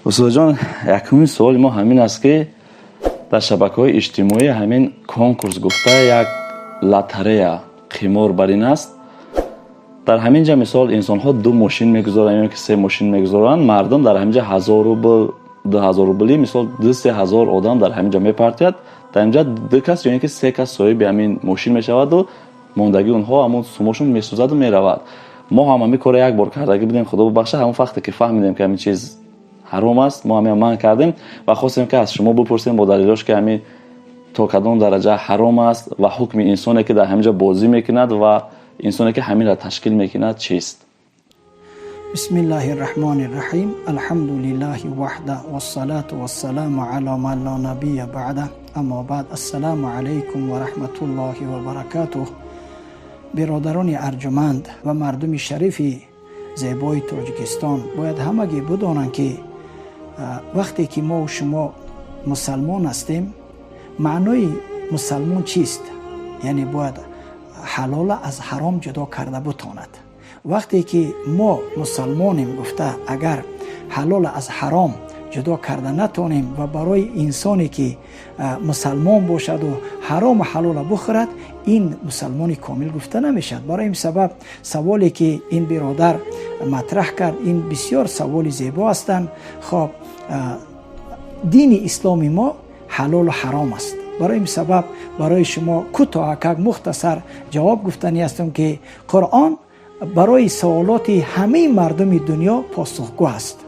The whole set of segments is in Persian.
استاد جان، یکمین سوال ما همین است که در شبکه‌های اجتماعی همین کنکورس گفته یک لاتاریه قمار بر این است. در همین جا مثال انسان ها 2 ماشین میگذارن یا که 3 ماشین میگذارن، مردم در همین جا 1000 روبل 2000 روبلی مثال 2000 آدم در همین جا میپرتید. در اینجا 2 کس یعنی که 3 کس صاحب همین ماشین میشود و موندگی اونها همون سومشون میسوزد و میرود. ما هم همین کار یک بار کردگی بودیم، خدا ببخشه. همون وقتی که فهمیدیم که همین چیز حرام است ما همین من کردیم و خواستیم که از شما بپرسیم با دلیلش که همین تا کدام درجه حرام است و حکم انسانی که در همینجا بازی میکند و انسانی که همین را تشکیل میکند چیست؟ بسم الله الرحمن الرحیم. الحمد لله وحده والصلاة والسلام علی من لا نبی بعده. اما بعد، السلام علیکم و رحمت الله و برکاته. برادران ارجمند و مردم شریف زیبای تاجیکستان، باید همگی بدانند که وقتی که ما و شما مسلمان هستیم، معنای مسلمان چیست؟ یعنی باید حلال از حرام جدا کرده بتواند. وقتی که ما مسلمانیم گفته اگر حلال از حرام جدا کرده نتونیم و برای انسانی که مسلمان باشد و حرام و حلال بخورد، این مسلمانی کامل گفته نمیشد. برای این سبب سوالی که این برادر مطرح کرد این بسیار سوال زیبا هستند. خب دین اسلامی ما حلال و حرام است. برای این سبب برای شما کوتاه مختصر جواب گفتنی هستم که قرآن برای سوالات همه مردم دنیا پاسخگو است.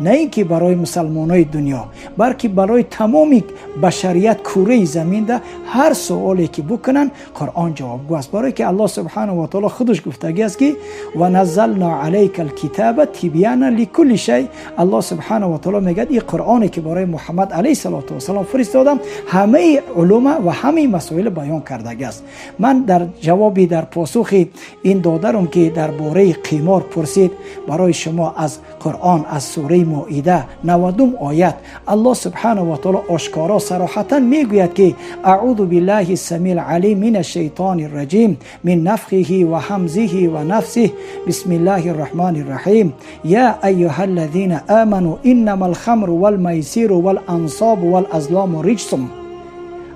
نه اینکه برای مسلمانای دنیا، بلکه برای تمام بشریت کره زمین ده هر سوالی که بکنن قرآن جوابگو است. برای که الله سبحانه و تعالی خودش گفتگی است که و نزلنا علیک الکتاب تبیانا لکل شیء. الله سبحانه و تعالی میگه این قرآنی که برای محمد علیه السلام فرستادم همه علوم و همه مسائل بیان کرده است. من در جوابی در پاسخ این دادرم که درباره قمار پرسید، برای شما از قرآن از سوره مائده 90 آیت الله سبحانه و تعالی آشکارا صراحتا میگوید که اعوذ بالله السمیع العلیم من الشیطان الرجیم من نفخه و همزه و نفسه بسم الله الرحمن الرحیم یا ایها الذین آمنوا انما الخمر والمیسر والانصاب والازلام رجس.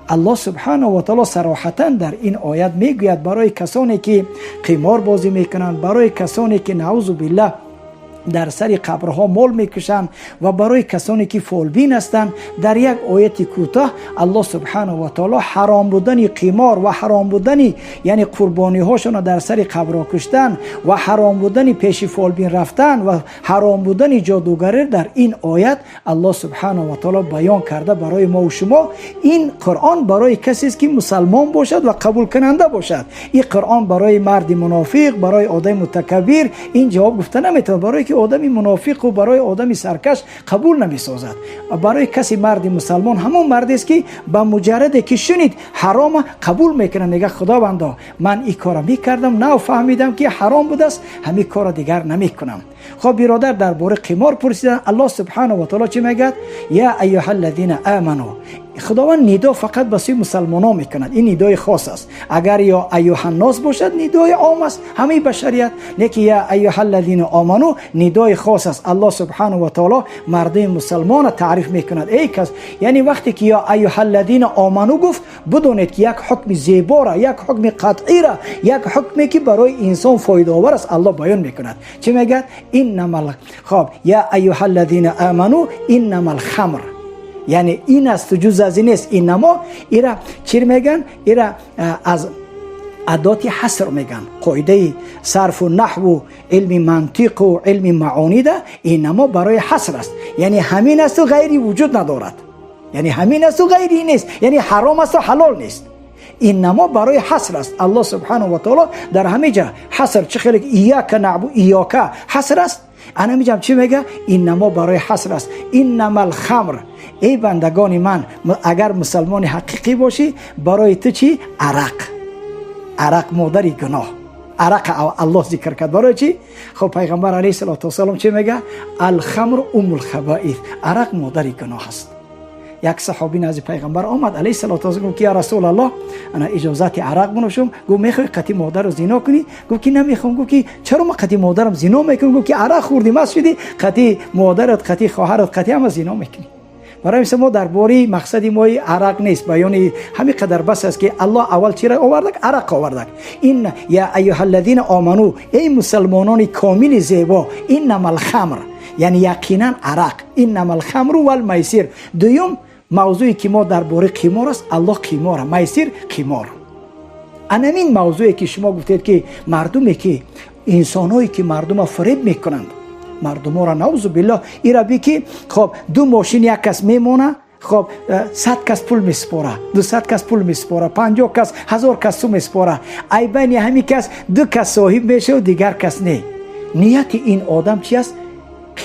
الله سبحانه و تعالی صراحتا در این آیت میگوید برای کسانی که قمار بازی میکنند، برای کسانی که نعوذ بالله در سر قبرها مال میکشند و برای کسانی که فالبین هستند، در یک آیت کوتاه الله سبحانه و تعالی حرام بودن قمار و حرام بودن یعنی قربانی هاشون در سر قبرها کشتن و حرام بودن پیش فالبین رفتن و حرام بودن جادوگری در این آیت الله سبحانه و تعالی بیان کرده برای ما و شما. این قرآن برای کسی است که مسلمان باشد و قبول کننده باشد. این قرآن برای مرد منافق، برای آدم متکبر این جواب گفته نمیتونه. برای آدمی منافق و برای آدمی سرکش قبول نمیسازد. برای کسی مرد مسلمان همون مردی است که با مجرد که شنید حرام قبول میکنه، میگه خداوندا من این کارو میکردم نه فهمیدم که حرام بود است، همین کارو دیگر نمیکنم. خب برادر درباره قمار پرسیدن، الله سبحانه و تعالی چی میگه؟ یا ایها الذین آمنوا. خداوند ندا فقط به مسلمانان میکند، این ندای خاص است. اگر یا ایها الناس باشد ندای عام است همه بشریت، لیکن یا ایها الذین آمنوا ندای خاص است. الله سبحانه و تعالی مردم مسلمان تعریف میکند ای کس، یعنی وقتی که یا ایها الذین آمنوا گفت بدونید که یک حکم زیبا را، یک حکم قطعی را، یک حکمی که برای انسان فایده آور است الله بیان میکند. چی میگه؟ انما خب یا ایها الذین آمنوا انما الخمر، یعنی این است جز از این است. اینما ایرا چی میگن؟ ایرا از ادات حصر میگن. قاعده صرف و نحو و علم منطق و علم معانی ده اینما برای حصر است، یعنی همین است و غیری وجود ندارد، یعنی همین است و غیری نیست، یعنی حرام است و حلال نیست. اینما برای حصر است. الله سبحانه و تعالی در همه جا حصر، چه خیلی ایاک نعبد ایاک حصر است. انا میگم چی میگه؟ اینما برای حصر است. انما الخمر، ای بندگان من اگر مسلمان حقیقی باشی برای تو چی؟ عرق مادری گناه. عرق الله ذکر کرد برای چی؟ خب پیغمبر علیه السلام چی میگه؟ الخمر ام الخبائث، عرق مادری گناه است. یک صحابی نزد پیغمبر آمد علیه الصلاه و السلام که یا رسول الله انا اجازت عرق بنوشم. گفت میخوای قطی مادر رو زنا کنی؟ گفت که نمیخوام. گفت که چرا ما قطی مادرم زنا میکنم؟ گفت که عرق خوردی مسجدی قطی مادرت قطی خواهرت قطی هم زنا میکنی. برای ما درباره مقصد ما عرق نیست، بیان همین قدر بس است که الله اول چی را آورد؟ عرق آورد. این یا ایها الذین آمنو، ای مسلمانان کامل زیبا، انما الخمر، یعنی یقینا عرق، انما الخمر والمیسر. دوم موضوعی که ما درباره قمار است، الله قمار، میسر قمار. همین موضوعی که شما گفتید که مردمی که انسانایی که مردم فریب میکنند، مردم را نعوذ بالله ایرا بی که خب دو ماشین یک کس میمونه، خب 100 کس پول میسپاره، 200 کس پول میسپاره، 50 کس 1000 کس میسپاره، ای بین همین کس دو کس صاحب میشه و دیگر کس نه. نیت این آدم چی است؟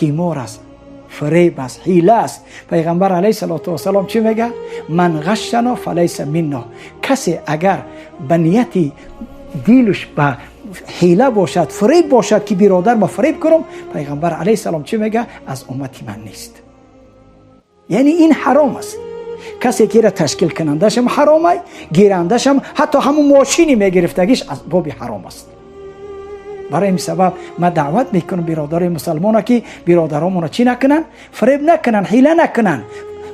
قمار است، فریب است، حیله است. پیغمبر علیه الصلاه و السلام چی میگه؟ من غشنا فلیس منا. کسی اگر به نیت دیلش به حیله باشد، فریب باشد که برادر ما فریب کنم، پیغمبر علیه السلام چی میگه؟ از امتی من نیست. یعنی این حرام است. کسی که را تشکیل کنندش هم حرامه، گیرندش هم، حتی همون ماشینی میگرفتگیش از باب حرام است. برای این سبب ما دعوت میکنم برادر مسلمان که برادرامون چی نکنن؟ فریب نکنن، حیله نکنن.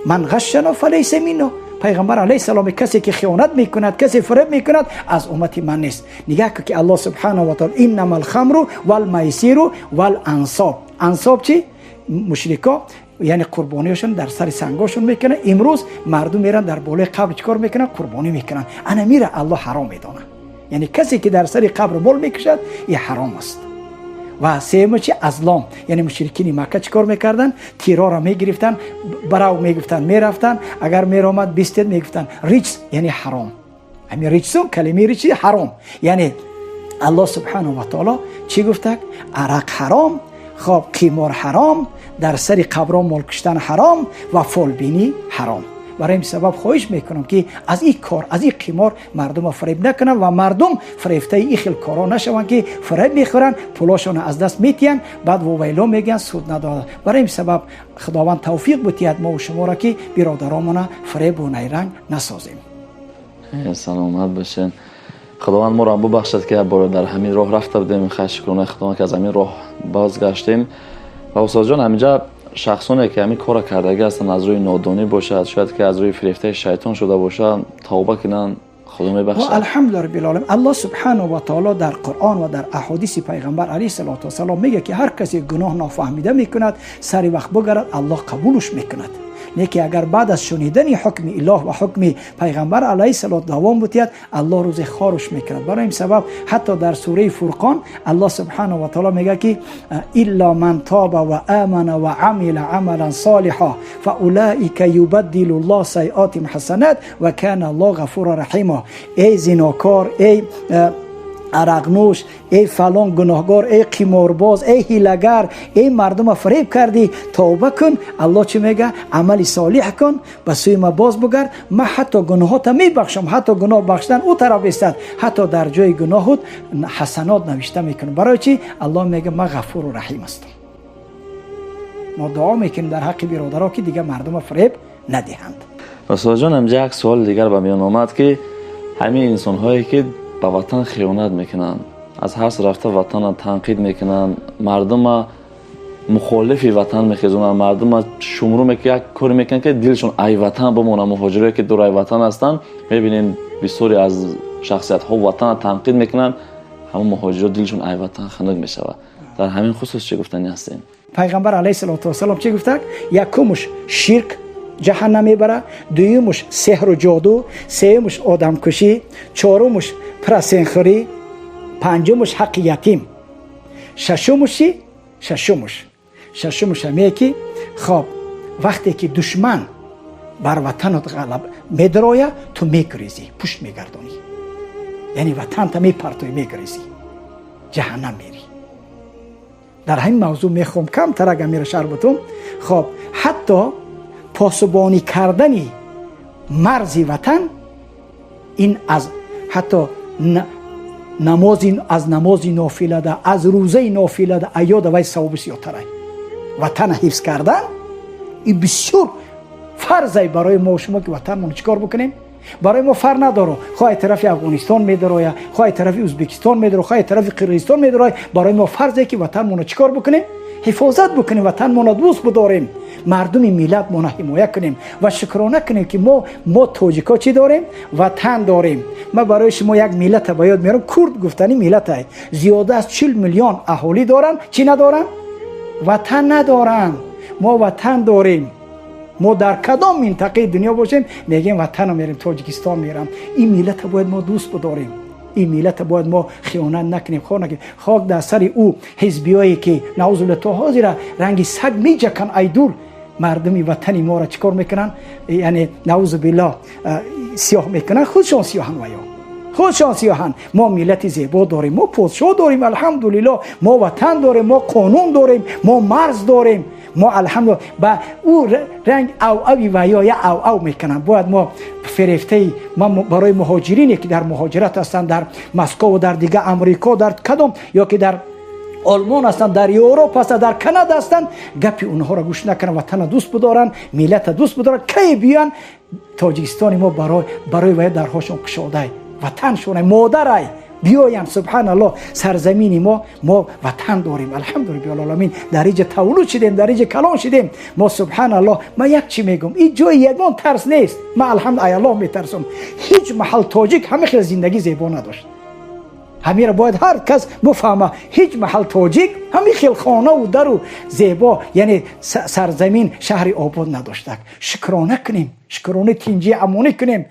من غشنا فلیس منا. پیغمبر علیه السلام کسی که خیانت میکند، کسی فریب میکند، از امتی من نیست. نگاه که الله سبحانه و تعالی انما الخمر والمیسر والانصاب. انصاب چی؟ مشرکا یعنی قربانیشون در سر سنگاشون میکنن. امروز مردم میرن در بالای قبر چیکار میکنن؟ قربانی میکنن. انا میره الله حرام میدونه. یعنی کسی که در سر قبر بول میکشد این حرام است. و سوم چی؟ ازلام، یعنی مشرکین مکه چیکار میکردن؟ تیرا را میگرفتن، براو میگفتن میرفتن، اگر میرامد بیستید میگفتن ریچ، یعنی حرام. همین ریچسون کلمه ریچ حرام. یعنی الله سبحانه و تعالی چی گفته؟ عرق حرام، خب قمار حرام، در سر قبران مال کشتن حرام و فالبینی حرام. برای این سبب خواهش میکنم که از این کار، از این قمار مردم فریب نکنن و مردم فریفته این خیل کارا نشون که فریب میخورن، پولاشون از دست میتین، بعد ویلو میگن سود نداده. برای این سبب خداوند توفیق بتید ما و شما را که برادرامون فریب و نیرنگ نسازیم. سلامت باشین. خداوند ما را ببخشد که بار در همین راه رفته بودیم. خشکرانه خداوند که از همین راه بازگشتیم. و استاد جان همینجا شخصانی که همین کار کردگی هستن از روی نادانی باشد، شاید که از روی فریفته شیطان شده باشد، توبه کنن، خدا میبخشد. الحمدلله رب العالمین. الله سبحانه و تعالی در قرآن و در احادیث پیغمبر علیه السلام میگه که هر کسی گناه نافهمیده میکند سری وقت بگرد الله قبولش میکند. نیکی اگر بعد از شنیدن حکم اله و حکم پیغمبر علیه السلام دوام بتید، الله روز خارش میکند. برای این سبب حتی در سوره فرقان الله سبحانه و تعالی میگه که الا من تاب و آمن و عمل عملا صالحا فاولئک یبدل الله سیئاتهم حسنات و کان الله غفور رحیم. ای زناکار، ای عرقنوش، ای فلان گناهگار، ای قمارباز، ای هیلگر، ای مردم فریب کردی، توبه کن. الله چی میگه؟ عمل صالح کن، به سوی ما باز بگرد، من حتی گناهات میبخشم. حتی گناه بخشیدن او طرف است، حتی در جای گناهات حسنات نوشته میکنم. برای چی؟ الله میگه من غفور و رحیم هستم. ما دعا میکنیم در حق برادرها که دیگه مردم فریب ندهند. استاد جان همجا یک سوال دیگر به میان آمد که همین انسان هایی که به وطن خیانت میکنن، از هر سو رفته وطن تنقید میکنن، مردم مخالف وطن میخیزونن، مردم شمرو میکنن، یک کاری میکنن که دلشون ای وطن بمونه. مهاجرایی که دورای وطن هستن میبینین بسیاری از شخصیت ها وطن تنقید میکنن، همون مهاجرات دلشون ای وطن خنک میشود. در همین خصوص چه گفتنی هستین؟ پیغمبر علیه السلام چه گفته؟ یکمش شرک جهنم میبره، دویمش سحر و جادو، سومش آدم کشی، چهارمش پرسینخوری، پنجمش حق یتیم، ششمش همه که خب وقتی که دشمن بر وطنت غلب میدرایه تو میگریزی، پشت میگردانی، یعنی وطن تا میپرتوی میگریزی، جهنم میری. در همین موضوع میخوام کم تر اگر میره شرح بتون. خب حتی پاسبانی کردنی مرزی وطن، این از حتی نمازی نافله ده، از روزه نافله ده، ایاد وی ثواب زیادتره. وطن حفظ کردن این بسیار فرض برای ما و شما که وطنمون چیکار بکنیم. برای ما فرق نداره خواهی طرف افغانستان میدروه، خواهی طرف ازبکستان میدروه، خواهی طرف قرقیزستان میدروه، برای ما فرضه که وطنمون چیکار بکنیم، حفاظت بکنیم، وطنمون دوست بداریم، مردم ملتمون حمایت کنیم و شکرانه کنیم که ما تاجیکا چی داریم، وطن داریم. ما برای شما یک ملت باید میارم، کرد گفتنی ملت های زیاده از 40 میلیون اهالی دارن، چی ندارن؟ وطن ندارن. ما وطن داریم. ما در کدام منطقه دنیا باشیم میگیم وطن میریم، تاجیکستان میرم. این ملت باید ما دوست بداریم، این ملت باید ما خیانت نکنیم. خاک در سر او حزبیایی که نعوذ بالله تا حاضر رنگ سگ میجکن ای دور مردم وطن ما را چیکار میکنن، یعنی نعوذ بالله سیاه میکنن، خودشان سیاهن و یا خودشان سیاهن. ما ملت زیبا داریم، ما پادشاه داریم الحمدلله، ما وطن داریم، ما قانون داریم، ما مرز داریم، ما الحمدلله. با او رنگ اوی و یا او میکنن. باید ما فریفته ما برای مهاجرینی که در مهاجرت هستند در مسکو و در دیگه امریکا در کدام یا که در آلمان هستند، در اروپا هستند، در کانادا هستند، گپی اونها را گوش نکنن، وطن دوست بدارن، ملت دوست بدارن. کی بیان تاجیکستان ما برای وای درهاشون کشاده، وطن شونه مادرای بیایم. سبحان الله سرزمینی ما وطن داریم الحمدلله العالمین. در اینجا تولد شدیم، در اینجا کلان شدیم ما. سبحان الله. ما یک چی میگم، این جای یگان ترس نیست. ما الحمدلله الله میترسم. هیچ محل تاجیک همه خیلی زندگی زیبا نداشت. همین را باید هر کس بفهمه. هیچ محل تاجیک همین خیل خانه و در و زیبا، یعنی سرزمین شهر آباد نداشته. شکرانه کنیم، شکرانه تینجی امانی کنیم.